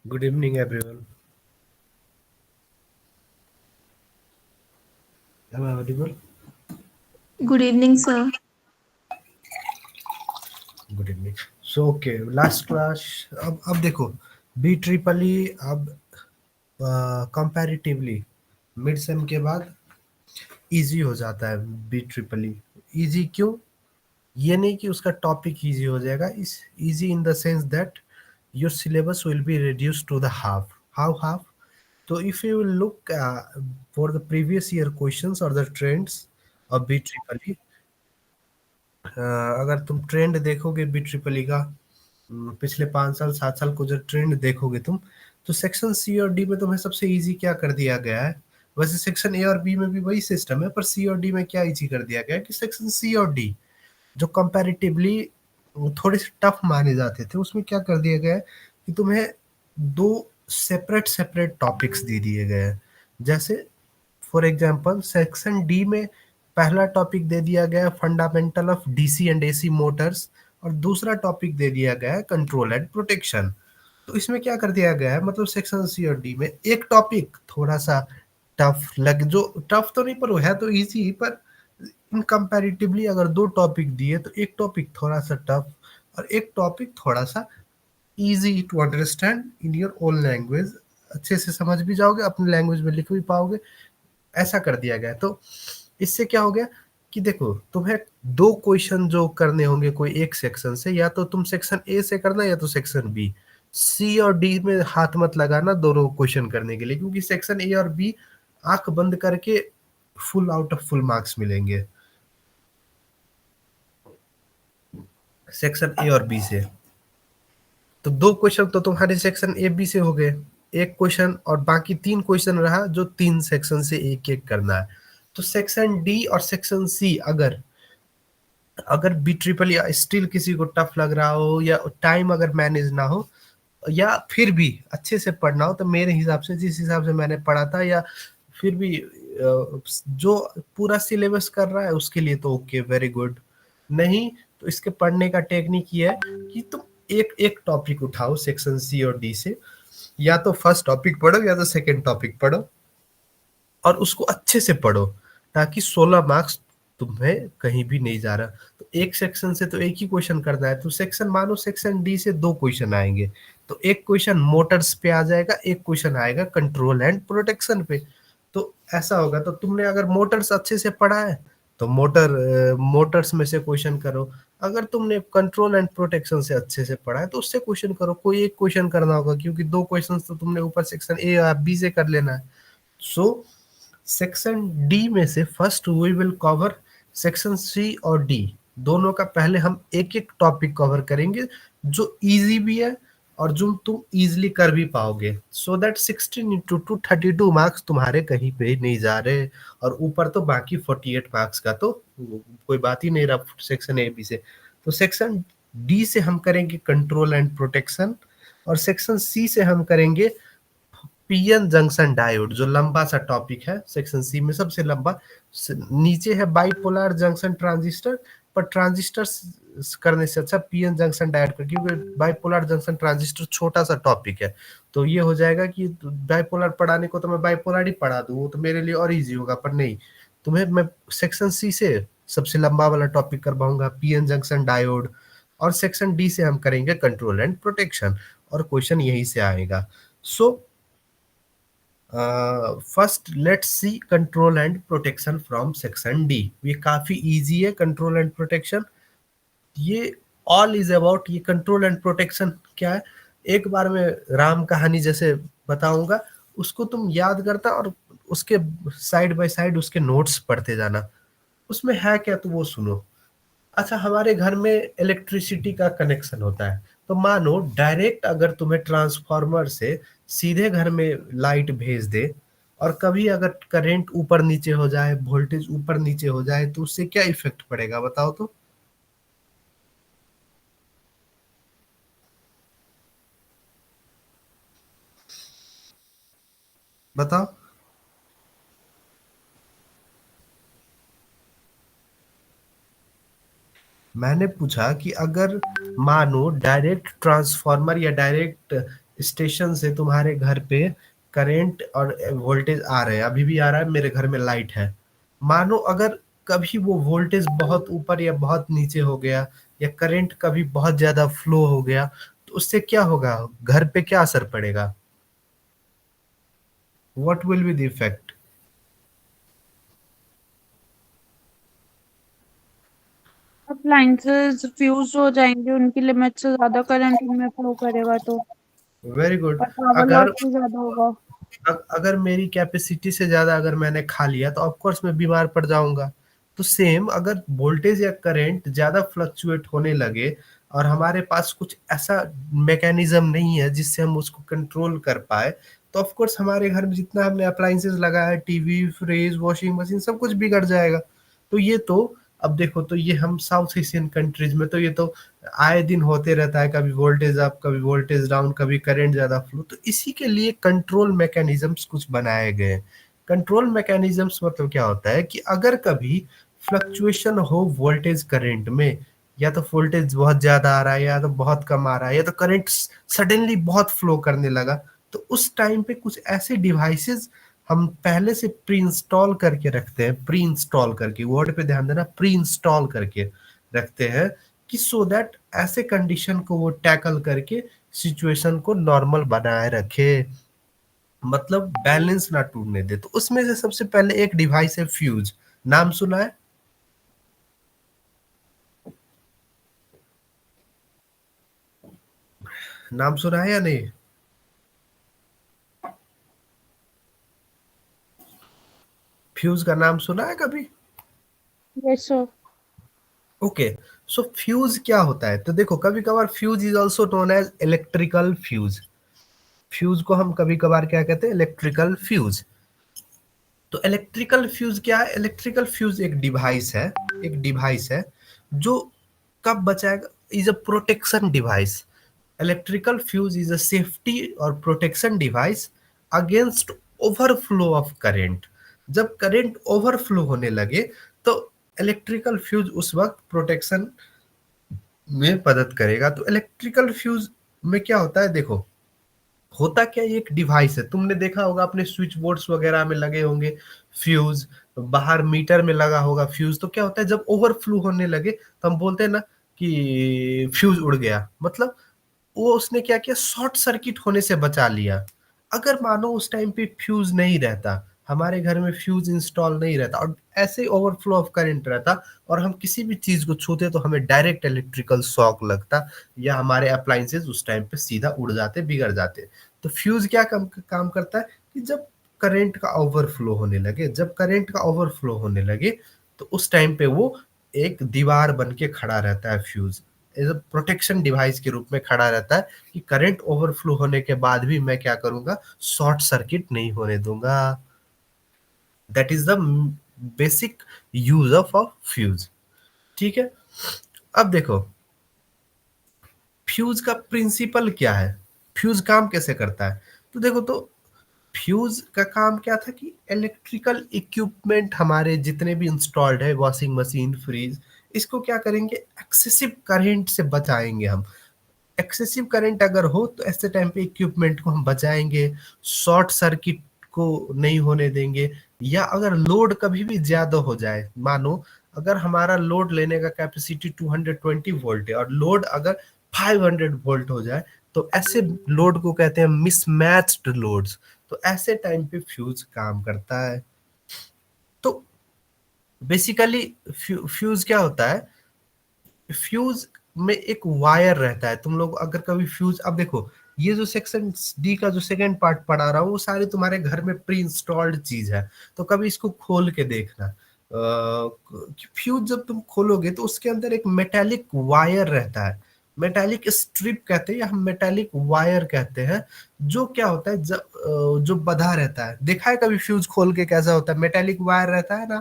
Good evening, everyone. Am I audible? Good evening, sir. Good evening. So, okay, last class. अब देखो, B triple ई अब comparatively mid sem के बाद easy हो जाता है। बी ट्रिपल ई इजी क्यों? ये नहीं कि उसका टॉपिक इजी हो जाएगा, इस easy in the sense that your syllabus will be reduce to the half. How half? तो if you will look for the previous year questions और the trends of B triple E, अगर तुम trend देखोगे B triple ई का, पिछले 5 साल 7 साल को जो ट्रेंड देखोगे तुम, तो सेक्शन सी और डी में तुम्हें सबसे इजी क्या कर दिया गया है? वैसे सेक्शन ए और बी में भी वही सिस्टम है, पर सी और डी में क्या इजी कर दिया गया है कि सेक्शन सी और डी जो कंपैरेटिवली थोड़े से टफ माने जाते थे, उसमें क्या कर दिया गया है कि तुम्हें दो सेपरेट सेपरेट टॉपिक्स दे दिए गए हैं। जैसे फॉर एग्जांपल सेक्शन डी में पहला टॉपिक दे दिया गया है fundamental of DC and AC Motors, और दूसरा टॉपिक दे दिया गया है कंट्रोल एंड प्रोटेक्शन। तो इसमें क्या कर दिया गया है, मतलब सेक्शन सी और डी में एक टॉपिक थोड़ा सा टफ लग, जो टफ तो नहीं पर वो है तो इजी, पर इन कंपैरेटिवली अगर दो टॉपिक दिए तो एक टॉपिक थोड़ा सा टफ और एक टॉपिक थोड़ा सा easy to understand in your own language. अच्छे से समझ भी जाओगे, अपनी लैंग्वेज में लिख भी पाओगे, ऐसा कर दिया गया है। तो इससे क्या हो गया कि देखो, तुम्हें दो क्वेश्चन जो करने होंगे कोई एक सेक्शन से, या तो तुम सेक्शन ए से करना या तो सेक्शन बी। सी और डी में हाथ मत लगाना दोनों क्वेश्चन करने के लिए, क्योंकि सेक्शन ए और बी आंख बंद करके full out of full marks मिलेंगे सेक्शन ए और बी से। तो दो क्वेश्चन तो तुम्हारे सेक्शन ए बी से हो गए, एक क्वेश्चन, और बाकी तीन क्वेश्चन रहा जो तीन सेक्शन से एक एक करना है। तो सेक्शन डी और सेक्शन सी अगर अगर बी ट्रिपल या स्टिल किसी को टफ लग रहा हो, या टाइम अगर मैनेज ना हो, या फिर भी अच्छे से पढ़ना हो, तो मेरे हिसाब से जिस हिसाब से मैंने पढ़ा था, या फिर भी जो पूरा सिलेबस कर रहा है उसके लिए तो ओके, वेरी गुड। नहीं तो इसके पढ़ने का टेक्निक ये है कि तुम एक एक टॉपिक उठाओ सेक्शन सी और डी से, या तो फर्स्ट टॉपिक पढ़ो या तो सेकंड टॉपिक पढ़ो, और उसको अच्छे से पढ़ो, ताकि 16 मार्क्स तुम्हें कहीं भी नहीं जा रहा। तो एक सेक्शन से तो एक ही क्वेश्चन करना है, तो सेक्शन मानो सेक्शन डी से दो क्वेश्चन आएंगे, तो एक क्वेश्चन मोटर्स पे आ जाएगा, एक क्वेश्चन आएगा कंट्रोल एंड प्रोटेक्शन पे। तो ऐसा होगा, तो तुमने अगर मोटर्स अच्छे से पढ़ा है तो मोटर्स में से क्वेश्चन करो। अगर तुमने कंट्रोल एंड प्रोटेक्शन से अच्छे से पढ़ा है तो उससे क्वेश्चन करो, कोई एक क्वेश्चन करना होगा, क्योंकि दो क्वेश्चन तो तुमने ऊपर सेक्शन ए या बी से कर लेना है। सो सेक्शन डी में से first we will cover section C और डी, दोनों का पहले हम एक एक टॉपिक कवर करेंगे जो इजी भी है और जो तुम इजीली कर भी पाओगे, सो दैट 16 into 2 32 मार्क्स तुम्हारे कहीं पे नहीं जा रहे। और ऊपर तो बाकी 48 मार्क्स का तो कोई बात ही नहीं रहा सेक्शन ए बी से। तो सेक्शन डी से हम करेंगे कंट्रोल एंड प्रोटेक्शन, और सेक्शन सी से हम करेंगे पीएन जंक्शन डायोड, जो लंबा सा टॉपिक है सेक्शन सी में सबसे लंबा। नीचे है बाइपोलर जंक्शन ट्रांजिस्टर, पर ट्रांजिस्टर करने से अच्छा पीएन जंक्शन डायोड कर, क्योंकि बाइपोलर जंक्शन ट्रांजिस्टर छोटा सा टॉपिक है। तो ये हो जाएगा कि बाइपोलर पढ़ाने को तो मैं बाइपोलर ही पढ़ा दूँ, वो तो मेरे लिए और इजी होगा, पर नहीं, तुम्हें मैं सेक्शन सी से सबसे लंबा वाला टॉपिक करवाऊंगा पीएन जंक्शन डायोड, और सेक्शन डी से हम करेंगे कंट्रोल एंड प्रोटेक्शन, और क्वेश्चन यहीं से आएगा। So first let's see control and protection from section D. ये काफी इजी है कंट्रोल एंड प्रोटेक्शन। ये ऑल इज अबाउट ये कंट्रोल एंड प्रोटेक्शन क्या है, एक बार में राम कहानी जैसे बताऊंगा, उसको तुम याद करता और उसके साइड बाय साइड उसके नोट्स पढ़ते जाना। उसमें है क्या तो वो सुनो। अच्छा, हमारे घर में इलेक्ट्रिसिटी का कनेक्शन होता है, तो मानो डायरेक्ट अगर तुम्हें ट्रांसफार्मर से सीधे घर में लाइट भेज दे, और कभी अगर करंट ऊपर नीचे हो जाए, वोल्टेज ऊपर नीचे हो जाए, तो उससे क्या इफेक्ट पड़ेगा बताओ तो। बताओ। मैंने पूछा कि अगर मानो डायरेक्ट ट्रांसफार्मर या डायरेक्ट स्टेशन से तुम्हारे घर पे करंट और वोल्टेज आ रहे हैं, अभी भी आ रहा है, मेरे घर में लाइट है। मानो अगर कभी वो वोल्टेज बहुत ऊपर या बहुत नीचे हो गया, या करंट कभी बहुत ज्यादा फ्लो हो गया, तो उससे क्या होगा, घर पे क्या असर पड़ेगा? What will be the effect? Appliances fuse हो जाएंगे, उनकी लिमिट से ज्यादा करंट उनमें फ्लो करेगा तो, वेरी गुड। और पावर लॉस अगर भी ज्यादा होगा। अगर मेरी कैपेसिटी से ज्यादा अगर मैंने खा लिया तो ऑफ कोर्स मैं बीमार पड़ जाऊंगा। तो सेम, अगर वोल्टेज या करंट ज्यादा फ्लक्चुएट होने लगे और हमारे पास कुछ ऐसा मैकेनिज्म नहीं है जिससे हम उसको कंट्रोल कर पाए, तो ऑफ कोर्स हमारे घर में जितना हमने अप्लायंसेस लगाया है, टीवी, फ्रिज, वॉशिंग मशीन, सब कुछ बिगड़ जाएगा। तो ये तो, अब देखो, तो ये हम साउथ एशियन कंट्रीज में तो ये तो आए दिन होते रहता है, कभी वोल्टेज अप, कभी वोल्टेज डाउन, कभी करंट ज्यादा फ्लो। तो इसी के लिए कंट्रोल मैकेनिज्म्स कुछ बनाए गए। कंट्रोल मैकेनिज्म्स मतलब क्या होता है कि अगर कभी फ्लक्चुएशन हो वोल्टेज करंट में, या तो वोल्टेज बहुत ज्यादा आ रहा है, या तो बहुत कम आ रहा है, या तो करंट सडनली बहुत फ्लो करने लगा, तो उस टाइम पे कुछ ऐसे डिवाइसेस हम पहले से प्री इंस्टॉल करके रखते हैं। प्री इंस्टॉल करके, वर्ड पे ध्यान देना, प्री इंस्टॉल करके रखते हैं, कि सो दैट ऐसे कंडीशन को वो टैकल करके सिचुएशन को नॉर्मल बनाए रखे, मतलब बैलेंस ना टूटने दे। तो उसमें से सबसे पहले एक डिवाइस है फ्यूज। नाम सुना है? नाम सुना है या नहीं? फ्यूज का नाम सुना है कभी? Yes sir. Okay. So fuse क्या होता है, तो देखो, कभी कभार fuse is also known as electrical fuse. Fuse को हम कभी कभार क्या कहते हैं, इलेक्ट्रिकल फ्यूज। तो इलेक्ट्रिकल फ्यूज क्या है? इलेक्ट्रिकल फ्यूज एक डिवाइस है, एक डिवाइस है जो कब बचाएगा, is a protection device. Electrical fuse is a safety और protection device against overflow of current. जब करंट ओवरफ्लो होने लगे, तो इलेक्ट्रिकल फ्यूज उस वक्त प्रोटेक्शन में मदद करेगा। तो इलेक्ट्रिकल फ्यूज में क्या होता है, देखो, होता क्या, ये एक डिवाइस है, तुमने देखा होगा अपने स्विच बोर्ड्स वगैरह में लगे होंगे फ्यूज, बाहर मीटर में लगा होगा फ्यूज। तो क्या होता है, जब ओवरफ्लो होने लगे तो हम बोलते हैं ना कि फ्यूज उड़ गया, मतलब वो उसने क्या किया, शॉर्ट सर्किट होने से बचा लिया। अगर मानो उस टाइम पे फ्यूज नहीं रहता, हमारे घर में फ्यूज इंस्टॉल नहीं रहता, और ऐसे ओवरफ्लो ऑफ करंट रहता, और हम किसी भी चीज को छूते तो हमें डायरेक्ट इलेक्ट्रिकल शॉक लगता, या हमारे अप्लायंसेस उस टाइम पे सीधा उड़ जाते, बिगड़ जाते। तो फ्यूज क्या काम करता है कि जब करंट का ओवरफ्लो होने लगे, जब करंट का ओवरफ्लो होने लगे, तो उस टाइम पे वो एक दीवार बन के खड़ा रहता है। Fuse as a protection device के रूप में खड़ा रहता है, कि करंट ओवरफ्लो होने के बाद भी मैं क्या करूंगा, शॉर्ट सर्किट नहीं होने दूंगा। That is the basic use of a fuse. ठीक है। अब देखो, फ्यूज का प्रिंसिपल क्या है, फ्यूज काम कैसे करता है। तो देखो, तो फ्यूज का काम क्या था कि इलेक्ट्रिकल इक्विपमेंट हमारे जितने भी इंस्टॉल्ड है, वॉशिंग मशीन, फ्रिज, इसको क्या करेंगे, एक्सेसिव करंट से बचाएंगे हम। एक्सेसिव करंट अगर हो तो ऐसे टाइम पे इक्विपमेंट को हम बचाएंगे, शॉर्ट सर्किट को नहीं होने देंगे। या अगर लोड कभी भी ज्यादा हो जाए, मानो अगर हमारा लोड लेने का कैपेसिटी 220 वोल्ट है और लोड अगर 500 वोल्ट हो जाए, तो ऐसे लोड को कहते हैं मिसमैच्ड लोड्स। तो ऐसे टाइम पे फ्यूज काम करता है। तो बेसिकली फ्यूज क्या होता है, फ्यूज में एक वायर रहता है। तुम लोग अगर कभी फ्यूज, अब देखो, ये जो सेक्शन डी का जो सेकंड पार्ट पढ़ा रहा हूँ, वो सारी तुम्हारे घर में प्री इंस्टॉल्ड चीज है। तो कभी इसको खोल के देखना। फ्यूज जब तुम खोलोगे तो उसके अंदर एक मेटेलिक वायर रहता है, मेटेलिक स्ट्रिप कहते हैं या हम मेटेलिक वायर कहते हैं। जो क्या होता है, जो बंधा रहता है। देखा है कभी फ्यूज खोल के कैसा होता है, मेटेलिक वायर रहता है ना,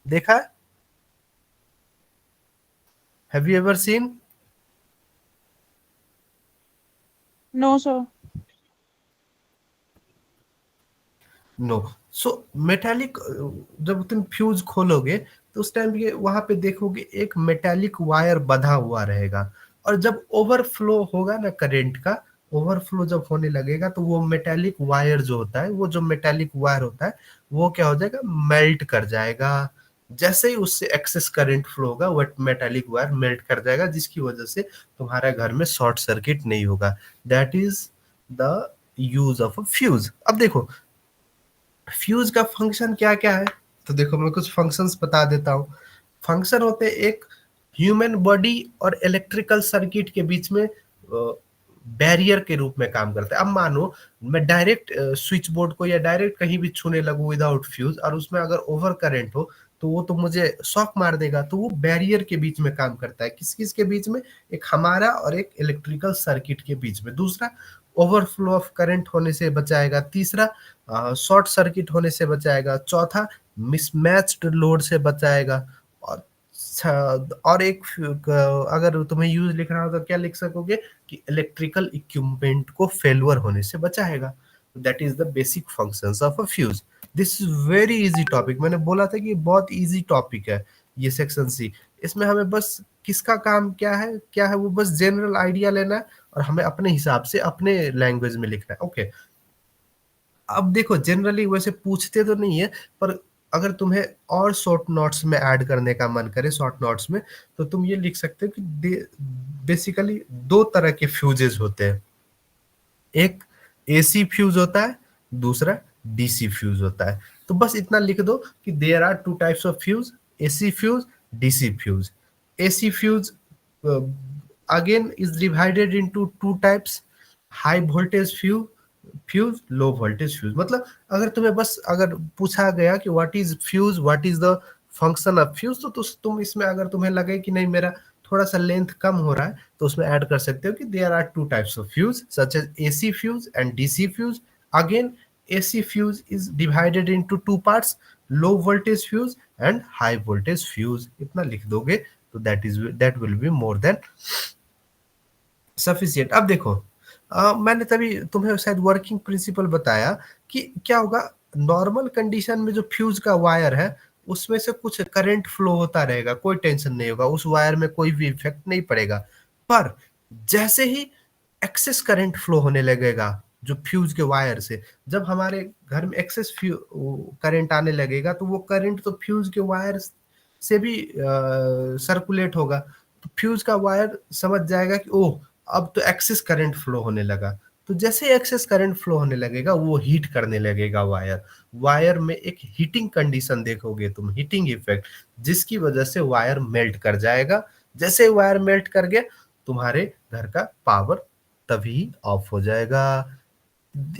देखा है? Have you ever seen? No sir. No. So metallic, जब तुम फ्यूज खोलोगे तो उस टाइम ये वहां पे देखोगे एक मेटालिक वायर बंधा हुआ रहेगा। और जब ओवरफ्लो होगा ना करंट का, ओवरफ्लो जब होने लगेगा तो वो मेटेलिक वायर जो होता है, वो जो मेटेलिक वायर होता है वो क्या हो जाएगा, मेल्ट कर जाएगा। जैसे ही उससे एक्सेस करंट फ्लो होगा वो मेटेलिक वायर मेल्ट कर जाएगा, जिसकी वजह से तुम्हारे घर में शॉर्ट सर्किट नहीं होगा। That is the use of a fuse. अब देखो फ्यूज का फंक्शन क्या क्या है, तो देखो मैं कुछ फंक्शंस बता देता हूँ। फंक्शन होते हैं एक ह्यूमन बॉडी और इलेक्ट्रिकल सर्किट के बीच में बैरियर के रूप में काम करता है। अब मानो मैं डायरेक्ट स्विच बोर्ड को या डायरेक्ट कहीं भी छूने लगूं विदाउट फ्यूज, और उसमें अगर ओवर करंट हो तो वो तो मुझे शॉक मार देगा। तो वो बैरियर के बीच में काम करता है, किस किस के बीच में, एक हमारा और एक इलेक्ट्रिकल सर्किट के बीच में। दूसरा ओवरफ्लो ऑफ करंट होने से बचाएगा। तीसरा शॉर्ट सर्किट होने से बचाएगा। चौथा मिसमैच्ड लोड से बचाएगा। और और एक अगर तुम्हें यूज लिखना हो तो क्या लिख सकोगे कि इलेक्ट्रिकल इक्विपमेंट को फेलुअर होने से बचाएगा। That is the basic functions of a fuse. This is very easy topic. मैंने बोला था कि बहुत इजी टॉपिक है ये सेक्शन सी। इसमें हमें बस किसका काम क्या है वो बस जनरल आइडिया लेना है और हमें अपने हिसाब से अपने लैंग्वेज में लिखना है। ओके अब देखो जनरली वैसे पूछते तो नहीं है, पर अगर तुम्हें और शॉर्ट नोट्स में ऐड करने का मन करे शॉर्ट नोट्स में, तो तुम ये लिख सकते हो कि बेसिकली दो तरह के फ्यूजेस होते हैं। एक एसी फ्यूज होता है, दूसरा डीसी फ्यूज होता है। तो बस इतना लिख दो कि there are two types of fuse, AC fuse, DC fuse. AC fuse again is divided into two types, high voltage fuse low voltage fuse. मतलब अगर तुम्हें बस अगर पूछा गया कि what is fuse, what is the function of fuse, तो तुम इसमें अगर तुम्हें लगे कि नहीं मेरा थोड़ा सा लेंथ कम हो रहा है तो उसमें ऐड कर सकते हो कि there are two types of fuse such as AC fuse and DC fuse. Again AC fuse is divided into two parts, low voltage fuse and high voltage fuse. इतना लिख दोगे तो that will be more than sufficient. अब देखो मैंने तभी तुम्हें शायद वर्किंग प्रिंसिपल बताया कि क्या होगा। नॉर्मल कंडीशन में जो फ्यूज का वायर है उसमें से कुछ करंट फ्लो होता रहेगा, कोई टेंशन नहीं होगा, उस वायर में कोई भी इफेक्ट नहीं पड़ेगा। पर जैसे ही एक्सेस करंट फ्लो होने लगेगा जो फ्यूज के वायर से, जब हमारे घर में एक्सेस करंट आने लगेगा तो वो करंट तो फ्यूज के वायर से भी सर्कुलेट होगा। तो फ्यूज का वायर समझ जाएगा कि ओह अब तो एक्सेस करंट फ्लो होने लगा। तो जैसे एक्सेस करंट फ्लो होने लगेगा वो हीट करने लगेगा वायर। वायर में एक हीटिंग कंडीशन देखोगे तुम, हीटिंग इफेक्ट, जिसकी वजह से वायर मेल्ट कर जाएगा। जैसे वायर मेल्ट कर गया तुम्हारे घर का पावर तभी ऑफ हो जाएगा।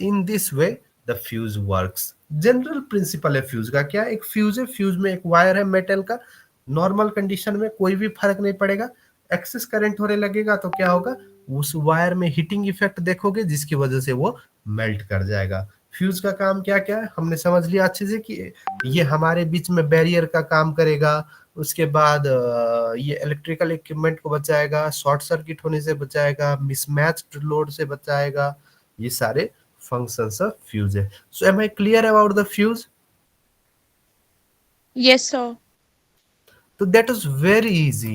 In this way the fuse works. General principle है फ्यूज का क्या, एक फ्यूज है, फ्यूज में एक वायर है मेटल का। नॉर्मल कंडीशन में कोई भी फर्क नहीं पड़ेगा, एक्सेस करंट होने लगेगा तो क्या होगा, उस वायर में हीटिंग इफेक्ट देखोगे जिसकी वजह से वो मेल्ट कर जाएगा। फ्यूज का काम क्या क्या है हमने समझ लिया अच्छे से कि ये हमारे बीच में बैरियर का काम करेगा। उसके बाद ये इलेक्ट्रिकल इक्विपमेंट को बचाएगा, शॉर्ट सर्किट होने से बचाएगा, मिसमैच्ड लोड से बचाएगा। ये सारे functions of fuse. So am I clear about the fuse? Yes, sir. So that is very easy.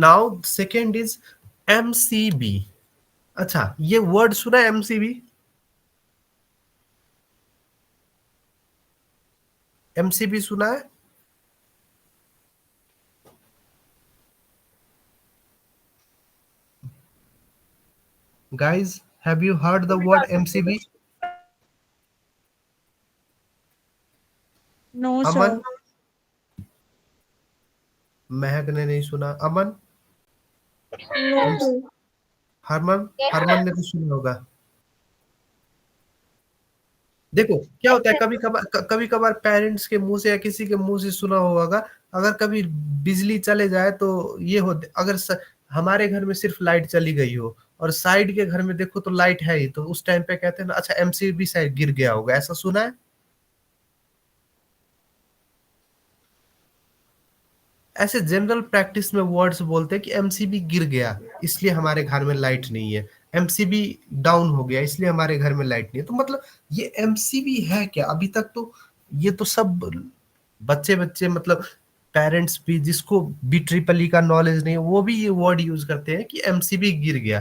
Now second is MCB. अच्छा ये वर्ड सुना है MCB? MCB सुना है? Guys, have you heard the word MCB? No, Aman, sir. महक ने नहीं सुना। अमन, No, sir. Harman, Harman ने तो सुना होगा। देखो क्या होता है, कभी कभार पेरेंट्स के मुंह से या किसी के मुंह से सुना होगा। अगर कभी बिजली चले जाए तो ये हो, अगर हमारे घर में सिर्फ लाइट चली गई हो और साइड के घर में देखो तो लाइट है ही, तो उस टाइम पे कहते हैं ना अच्छा एमसीबी शायद गिर गया होगा, ऐसा सुना है? ऐसे जनरल प्रैक्टिस में वर्ड्स बोलते हैं कि एमसीबी गिर गया इसलिए हमारे घर में लाइट नहीं है, एमसीबी डाउन हो गया इसलिए हमारे घर में लाइट नहीं है। तो मतलब ये एमसीबी है क्या? अभी तक तो ये तो सब बच्चे बच्चे मतलब पेरेंट्स भी, जिसको बी ट्रिपल ई का नॉलेज नहीं है, वो भी ये वर्ड यूज करते हैं कि एमसीबी गिर गया।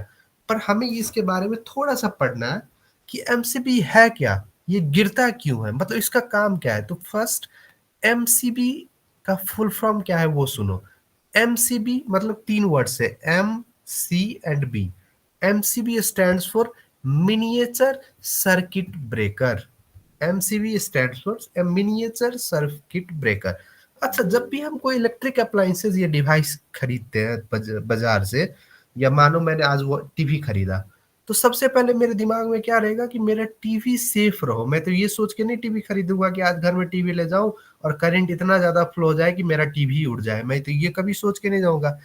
पर हमें इसके बारे में थोड़ा सा पढ़ना है कि एमसीबी है क्या, ये गिरता क्यों है, मतलब इसका काम क्या है। तो फर्स्ट, एमसीबी का फुल फॉर्म क्या है वो सुनो। एमसीबी मतलब तीन वर्ड से, M C and B. MCB stands for miniature circuit breaker. MCB stands for miniature circuit breaker. अच्छा, जब भी हम कोई इलेक्ट्रिक अप्लायंसेज या डिवाइस खरीदते हैं बाजार से, या मानो मैंने आज वो टीवी खरीदा, तो सबसे पहले मेरे दिमाग में क्या रहेगा कि मेरा टीवी सेफ रहो। मैं तो ये सोच के नहीं टीवी खरीदूंगा कि आज घर में टीवी ले जाऊं और करंट इतना ज्यादा फ्लो हो जाए कि मेरा टीवी ही उड़ जाए, मैं तो ये कभी सोच के नहीं जाऊंगा।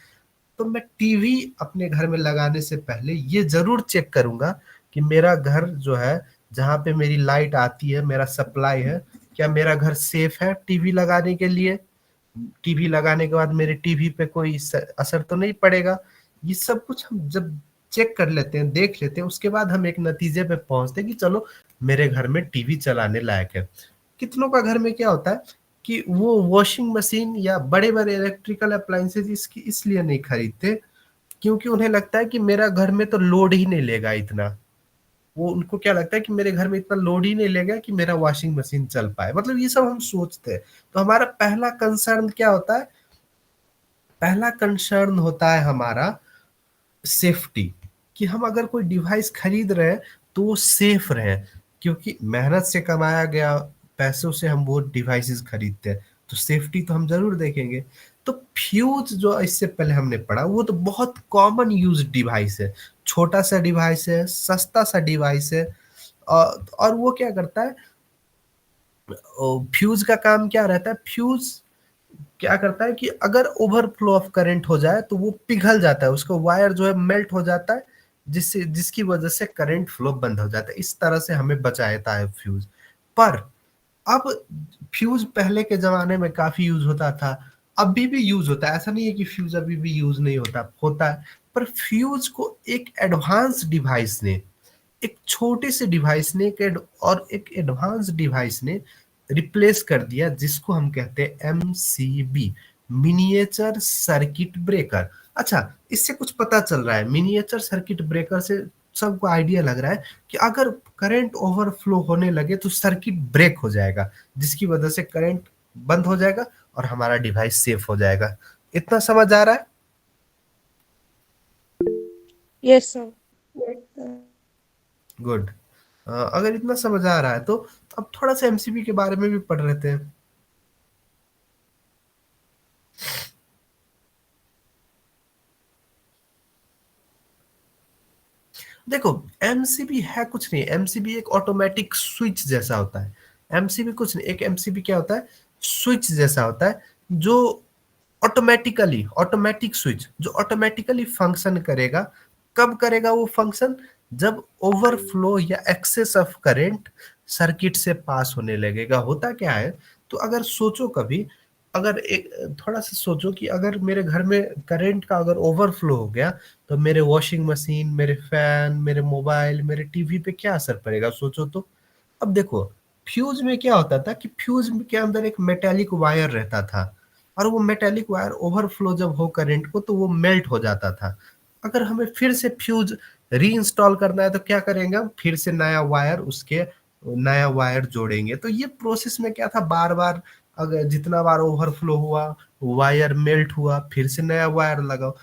तो मैं टीवी अपने घर में लगाने से पहले ये जरूर चेक करूंगा कि मेरा घर जो है, जहाँ पे मेरी लाइट आती है, मेरा सप्लाई है, क्या मेरा घर सेफ है टीवी लगाने के लिए। टीवी लगाने के बाद मेरे टीवी पे कोई असर तो नहीं पड़ेगा। ये सब कुछ हम जब चेक कर लेते हैं, देख लेते हैं, उसके बाद हम एक नतीजे पे पहुंचते हैं कि चलो मेरे घर में टीवी चलाने लायक है। कितनों का घर में क्या होता है कि वो वॉशिंग मशीन या बड़े बड़े इलेक्ट्रिकल अप्लायंसेज इसकी इसलिए नहीं खरीदते क्योंकि उन्हें लगता है कि मेरा घर में तो लोड ही नहीं लेगा इतना। वो उनको क्या लगता है कि मेरे घर में इतना लोड ही नहीं लेगा कि मेरा वॉशिंग मशीन चल पाए, मतलब ये सब हम सोचते हैं। तो हमारा पहला कंसर्न क्या होता है, पहला कंसर्न होता है हमारा सेफ्टी, कि हम अगर कोई डिवाइस खरीद रहे हैं तो वो सेफ रहे, क्योंकि मेहनत से कमाया गया पैसों से हम वो डिवाइसेस खरीदते हैं, तो सेफ्टी तो हम जरूर देखेंगे। तो फ्यूज जो इससे पहले हमने पढ़ा, वो तो बहुत कॉमन यूज डिवाइस है, छोटा सा डिवाइस है, सस्ता सा डिवाइस है। और वो क्या करता है, फ्यूज का काम क्या रहता है, फ्यूज क्या करता है कि अगर ओवरफ्लो ऑफ करंट हो जाए तो वो पिघल जाता है, उसका वायर जो है मेल्ट हो जाता है, जिससे जिसकी वजह से करंट फ्लो बंद हो जाता है। इस तरह से हमें बचाता है फ्यूज। पर अब फ्यूज पहले के जमाने में काफी यूज होता था, अभी भी यूज होता है, ऐसा नहीं है कि फ्यूज अभी भी यूज नहीं होता, होता है। पर फ्यूज को एक एडवांस डिवाइस ने, एक छोटे से डिवाइस ने और एक एडवांस डिवाइस ने रिप्लेस कर दिया, जिसको हम कहते हैं एमसीबी, मिनिएचर सर्किट ब्रेकर। अच्छा, इससे कुछ पता चल रहा है, मिनिएचर सर्किट ब्रेकर से सबको आइडिया लग रहा है कि अगर करंट ओवरफ्लो होने लगे तो सर्किट ब्रेक हो जाएगा, जिसकी वजह से करंट बंद हो जाएगा और हमारा डिवाइस सेफ हो जाएगा। इतना समझ आ रहा है? Yes sir. गुड। अगर इतना समझ आ रहा है तो अब थोड़ा सा एमसीबी के बारे में भी पढ़ लेते हैं। देखो, एमसीबी है कुछ नहीं, एमसीबी एक ऑटोमेटिक स्विच जैसा होता है। एमसीबी कुछ नहीं, एक एमसीबी क्या होता है, स्विच जैसा होता है, जो ऑटोमेटिकली, ऑटोमेटिक स्विच जो ऑटोमेटिकली फंक्शन करेगा। कब करेगा वो फंक्शन, जब ओवरफ्लो या एक्सेस ऑफ करंट सर्किट से पास होने लगेगा। होता क्या है, तो अगर सोचो कभी, अगर एक थोड़ा सा सोचो कि अगर मेरे घर में करंट का अगर ओवरफ्लो हो गया तो मेरे वॉशिंग मशीन, मेरे फैन, मेरे मोबाइल, मेरे टीवी पे क्या असर पड़ेगा, सोचो तो। अब देखो, फ्यूज में क्या होता था कि फ्यूज के अंदर एक मेटेलिक वायर रहता था, और वो मेटेलिक वायर ओवरफ्लो जब हो करंट को तो वो मेल्ट हो जाता था। अगर हमें फिर से फ्यूज री इंस्टॉल करना है तो क्या करेंगे, हम फिर से नया वायर उसके नया वायर जोड़ेंगे। तो ये प्रोसेस में क्या था, बार बार अगर जितना बार ओवरफ्लो हुआ, वायर मेल्ट हुआ, फिर से नया वायर लगाओ।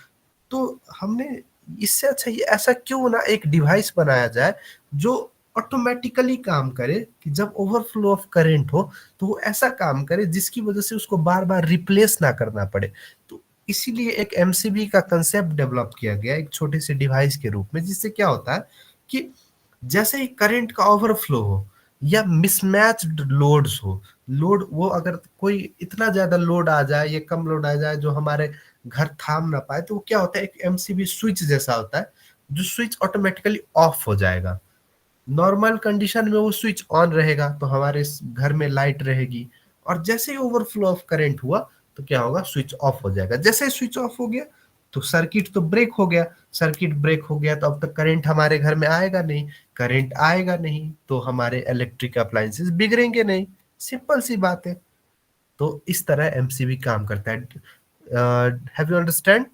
तो हमने इससे अच्छा ये ऐसा क्यों ना एक डिवाइस बनाया जाए जो ऑटोमेटिकली काम करे, कि जब ओवरफ्लो ऑफ करंट हो तो वो ऐसा काम करे जिसकी वजह से उसको बार बार रिप्लेस ना करना पड़े। तो इसीलिए एक एमसीबी का कंसेप्ट डेवलप किया गया एक छोटे से डिवाइस के रूप में, जिससे क्या होता है कि जैसे ही करंट का ओवरफ्लो हो या मिसमैच्ड लोड्स हो, लोड वो अगर कोई इतना ज्यादा लोड आ जाए या कम लोड आ जाए जो हमारे घर थाम ना पाए, तो वो क्या होता है, एक एमसीबी स्विच जैसा होता है, जो स्विच ऑटोमेटिकली ऑफ हो जाएगा। नॉर्मल कंडीशन में वो स्विच ऑन रहेगा तो हमारे घर में लाइट रहेगी, और जैसे ही ओवरफ्लो ऑफ करंट हुआ तो क्या होगा, स्विच ऑफ हो जाएगा। जैसे स्विच ऑफ हो गया तो सर्किट तो ब्रेक हो गया, सर्किट ब्रेक हो गया तो अब तक करंट हमारे घर में आएगा नहीं, करंट आएगा नहीं तो हमारे इलेक्ट्रिक अप्लायंसेस बिगड़ेंगे नहीं। सिंपल सी बात है। तो इस तरह एमसीबी काम करता है। Have you understand?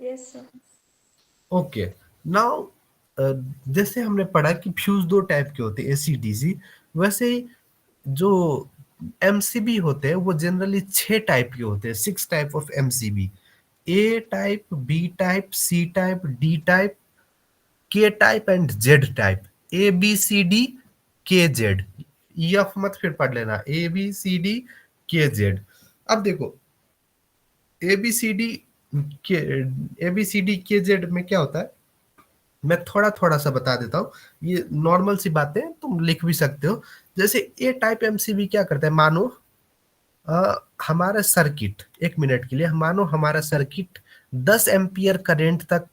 Yes, sir. Okay, now जैसे हमने पढ़ा कि फ्यूज दो टाइप के होते हैं, एसी डीसी, वैसे ही जो एमसीबी होते हैं वो जनरली 6 टाइप के होते हैं, 6 type of MCB. A type, B type, C type, D type, K type and Z type. A B C D K Z, F मत फिर पढ़ लेना, A B C D K Z. अब देखो A B C D K, A B C D K Z में क्या होता है, मैं थोड़ा थोड़ा सा बता देता हूँ, ये नॉर्मल सी बातें तुम लिख भी सकते हो। जैसे ए टाइप एमसीबी क्या करता है, मानो हमारा सर्किट, 1 मिनट के लिए मानो हमारा सर्किट 10 एम्पियर करंट तक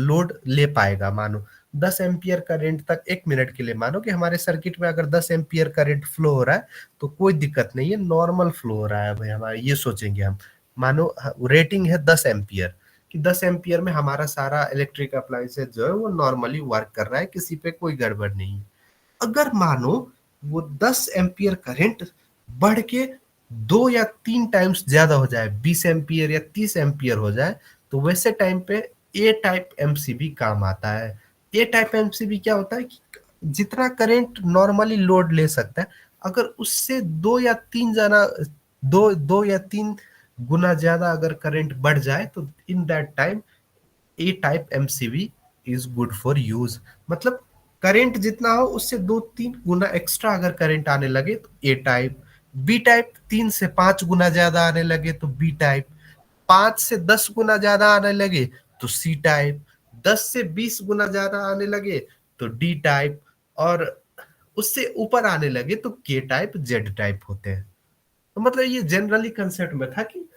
लोड ले पाएगा। मानो 10 एम्पियर करंट तक 1 मिनट के लिए, मानो कि हमारे सर्किट में अगर 10 एम्पियर करंट फ्लो हो रहा है तो कोई दिक्कत नहीं है, नॉर्मल फ्लो हो रहा है भाई हमारा, ये सोचेंगे हम। मानो रेटिंग है 10 एम्पियर, कि 10 एम्पियर में हमारा सारा इलेक्ट्रिक अप्लायंसेस जो है वो नॉर्मली वर्क कर रहा है, किसी पे कोई गड़बड़ नहीं है। अगर मानो वो 10 एम्पियर करंट बढ़ के 2 या 3 टाइम्स ज्यादा हो जाए, 20 एम्पियर या 30 एम्पियर हो जाए, तो वैसे टाइम पे ए टाइप एमसीबी काम आता है। ए टाइप एमसीबी क्या होता है कि जितना करंट नॉर्मली लोड ले सकता है, अगर उससे 2 या 3 गुना ज्यादा अगर करंट बढ़ जाए, तो in that time A type MCB is good for use. मतलब करंट जितना हो उससे 2-3 गुना एक्स्ट्रा अगर करंट आने लगे तो ए टाइप। बी टाइप 3 से 5 गुना ज्यादा आने लगे तो बी टाइप। 5 से 10 गुना ज्यादा आने लगे तो सी टाइप। 10 से 20 गुना ज्यादा आने लगे तो डी टाइप। और उससे ऊपर आने लगे तो के टाइप, जेड टाइप होते हैं। तो मतलब ये जनरली कंसेप्ट में था कि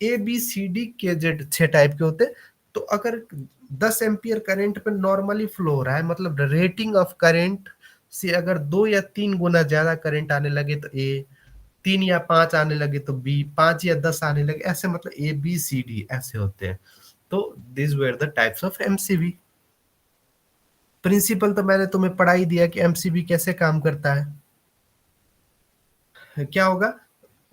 ए B C D K Z 6 type के होते हैं। तो अगर 10 एम्पियर करंट पे नॉर्मली फ्लो हो रहा है, मतलब रेटिंग ऑफ करंट से अगर 2 या 3 गुना ज्यादा करंट आने लगे तो ए, 3 या 5 आने लगे तो बी, 5 या 10 आने लगे, ऐसे मतलब ए बी सी डी ऐसे होते हैं। तो this were the types of MCB. Principle तो मैंने तुम्हें पढ़ा ही दिया कि एमसीबी कैसे काम करता है। क्या होगा,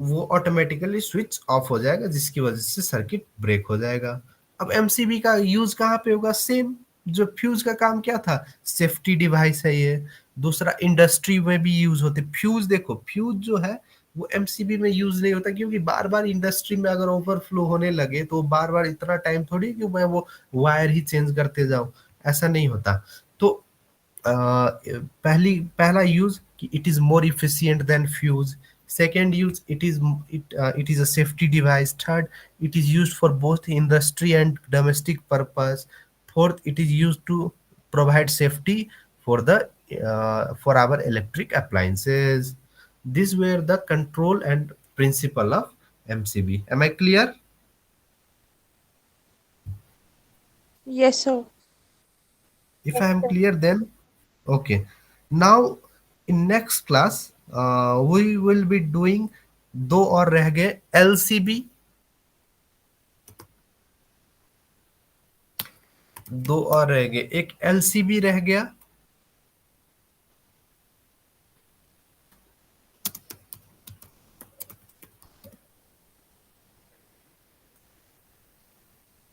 वो ऑटोमेटिकली स्विच ऑफ हो जाएगा, जिसकी वजह से सर्किट ब्रेक हो जाएगा। अब एमसीबी का यूज कहाँ पे होगा, सेम जो फ्यूज का काम क्या था, सेफ्टी डिवाइस है ये। दूसरा इंडस्ट्री में भी यूज होते फ्यूज। देखो फ्यूज जो है वो एमसीबी में यूज नहीं होता, क्योंकि बार बार इंडस्ट्री में अगर ओवरफ्लो होने लगे तो बार बार इतना टाइम थोड़ी कि मैं वो वायर ही चेंज करते जाऊं, ऐसा नहीं होता। तो पहला यूज कि it is more efficient than fuse. Second use, it is a safety device. Third, it is used for both industry and domestic purpose. Fourth, it is used to provide safety for the for our electric appliances. These were the control and principle of MCB. Am I clear? Yes, sir. If I am clear, then okay. Now in next class, we will be doing दो और रह गए, LCB. दो और रह गए, एक LCB रह गया,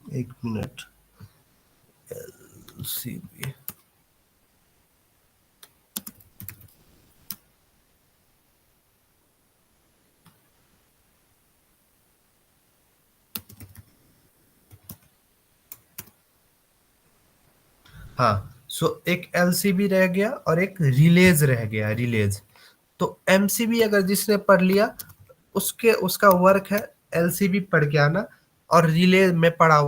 एक मिनट, एलसीबी। हाँ, सो एक एलसीबी रह गया और एक रिलेज रह गया, रिलेज। तो एमसीबी अगर जिसने पढ़ लिया उसके उसका वर्क है एलसीबी पढ़ के आना, और रिले में पढ़ा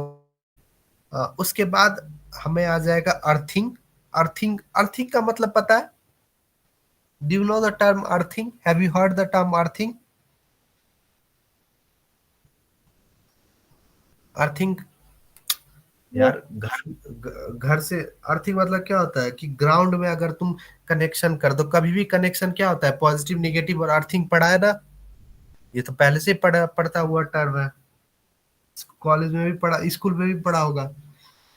उसके बाद हमें आ जाएगा अर्थिंग। अर्थिंग, अर्थिंग का मतलब पता है? Do you know the term earthing? Have you heard the term earthing? Earthing Yes. यार, घर से अर्थिंग मतलब क्या होता है कि ग्राउंड में अगर तुम कनेक्शन कर दो, कभी भी कनेक्शन क्या होता है, पॉजिटिव नेगेटिव और अर्थिंग पढ़ा है ना, ये तो पहले से पढ़ता हुआ टर्म है, कॉलेज में भी पढ़ा, स्कूल में भी पढ़ा होगा।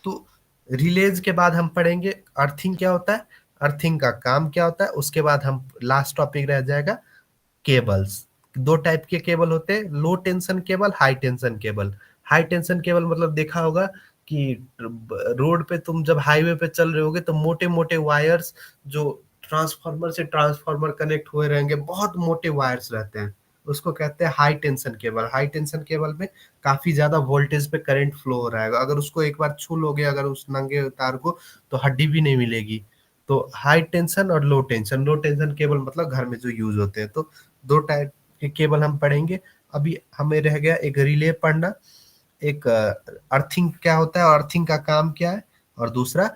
तो रिलेज के बाद हम पढ़ेंगे अर्थिंग क्या होता है। अर्थिंग का काम क्या होता है, उसके बाद हम लास्ट टॉपिक रह जाएगा केबल्स। दो टाइप के केबल होते हैं, low tension cable, high tension cable. High tension cable मतलब देखा होगा कि रोड पे तुम जब हाईवे पे चल रहे होगे तो मोटे मोटे वायर्स जो ट्रांसफार्मर से ट्रांसफार्मर कनेक्ट हुए रहेंगे, बहुत मोटे वायर्स रहते हैं, उसको कहते हैं high tension cable. High tension cable में काफी ज्यादा वोल्टेज पे करंट फ्लो हो रहा है, अगर उसको एक बार छू लोगे अगर उस नंगे तार को, तो हड्डी भी नहीं मिलेगी। तो हाई टेंशन और लो टेंशन, लो टेंशन केबल मतलब घर में जो यूज होते हैं। तो दो टाइप के केबल हम पढ़ेंगे। अभी हमें रह गया एक रिले पढ़ना, एक अर्थिंग क्या होता है और अर्थिंग का काम क्या है, और दूसरा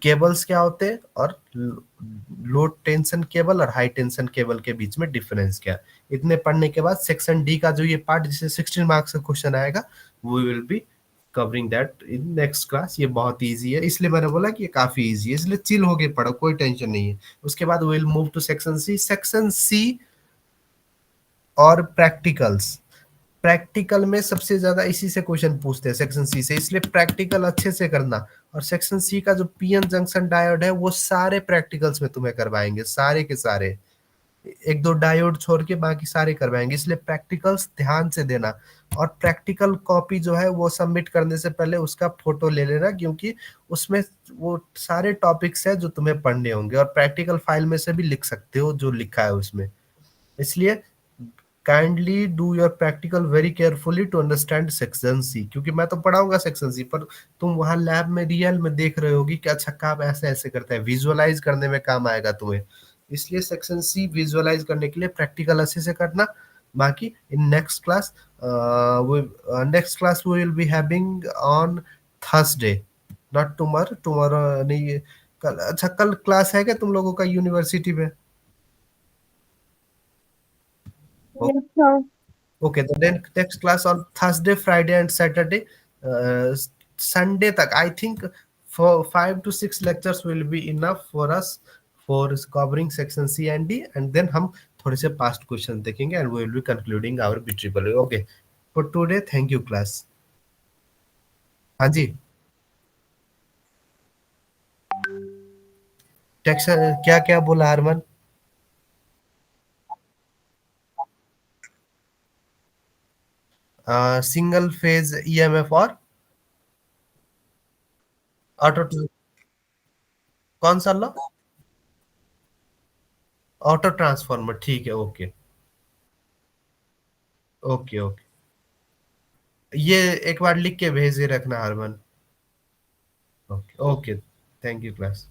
केबल्स क्या होते हैं, और लो टेंशन केबल और हाई टेंशन केबल के बीच में डिफरेंस क्या है। इतने पढ़ने के बाद सेक्शन डी का जो ये पार्ट जिसे 16 मार्क्स का क्वेश्चन आएगा, we will be covering that in next class. ये बहुत इजी है, इसलिए मैंने बोला कि ये काफी इजी है, इसलिए चिल होके पढ़ो, कोई टेंशन नहीं है। उसके बाद will move to section C. Section C और प्रैक्टिकल्स। प्रैक्टिकल में सबसे ज्यादा इसी से क्वेश्चन पूछते हैं, सेक्शन सी से, इसलिए प्रैक्टिकल अच्छे से करना। और सेक्शन सी का जो पीएन जंक्शन डायोड है वो सारे प्रैक्टिकल्स में तुम्हें करवाएंगे, सारे के सारे, एक दो डायोड छोड़ के बाकी सारे करवाएंगे, इसलिए प्रैक्टिकल्स ध्यान से देना। और प्रैक्टिकल कॉपी जो है वो सबमिट करने से पहले उसका फोटो ले लेना, क्योंकि उसमें वो सारे टॉपिक्स है जो तुम्हें पढ़ने होंगे, और प्रैक्टिकल फाइल में से भी लिख सकते हो जो लिखा है उसमें। इसलिए kindly do your practical very carefully to understand section C, क्योंकि मैं तो पढ़ाऊंगा सेक्शन सी, पर तुम वहां लैब में रियल में देख रहे होगी कि अच्छा काम ऐसे ऐसे करता है, विजुअलाइज करने में काम आएगा तुम्हें। इसलिए सेक्शन सी विजुअलाइज करने के लिए प्रैक्टिकल अच्छे से करना। बाकी in next class we will be having on Thursday, not tomorrow. Tomorrow नहीं, कल, अच्छा कल क्लास है क्या तुम लोगों का यूनिवर्सिटी में? Yes, sir. Okay, the next class on Thursday, Friday, and Saturday. Sunday tak, I think for 5 to 6 lectures will be enough for us for covering section C and D, and then हम थोड़े से past questions देखेंगे and we will be concluding our BTRIPL. Okay, for today, thank you class. हाँ जी, text क्या क्या बोला Harman? Single phase EMF और auto, कौन सा लो? ऑटो ट्रांसफॉर्मर, ठीक है, ओके। ओके ओके, ये एक बार लिख के भेजे रखना Harman. Okay okay, thank you class.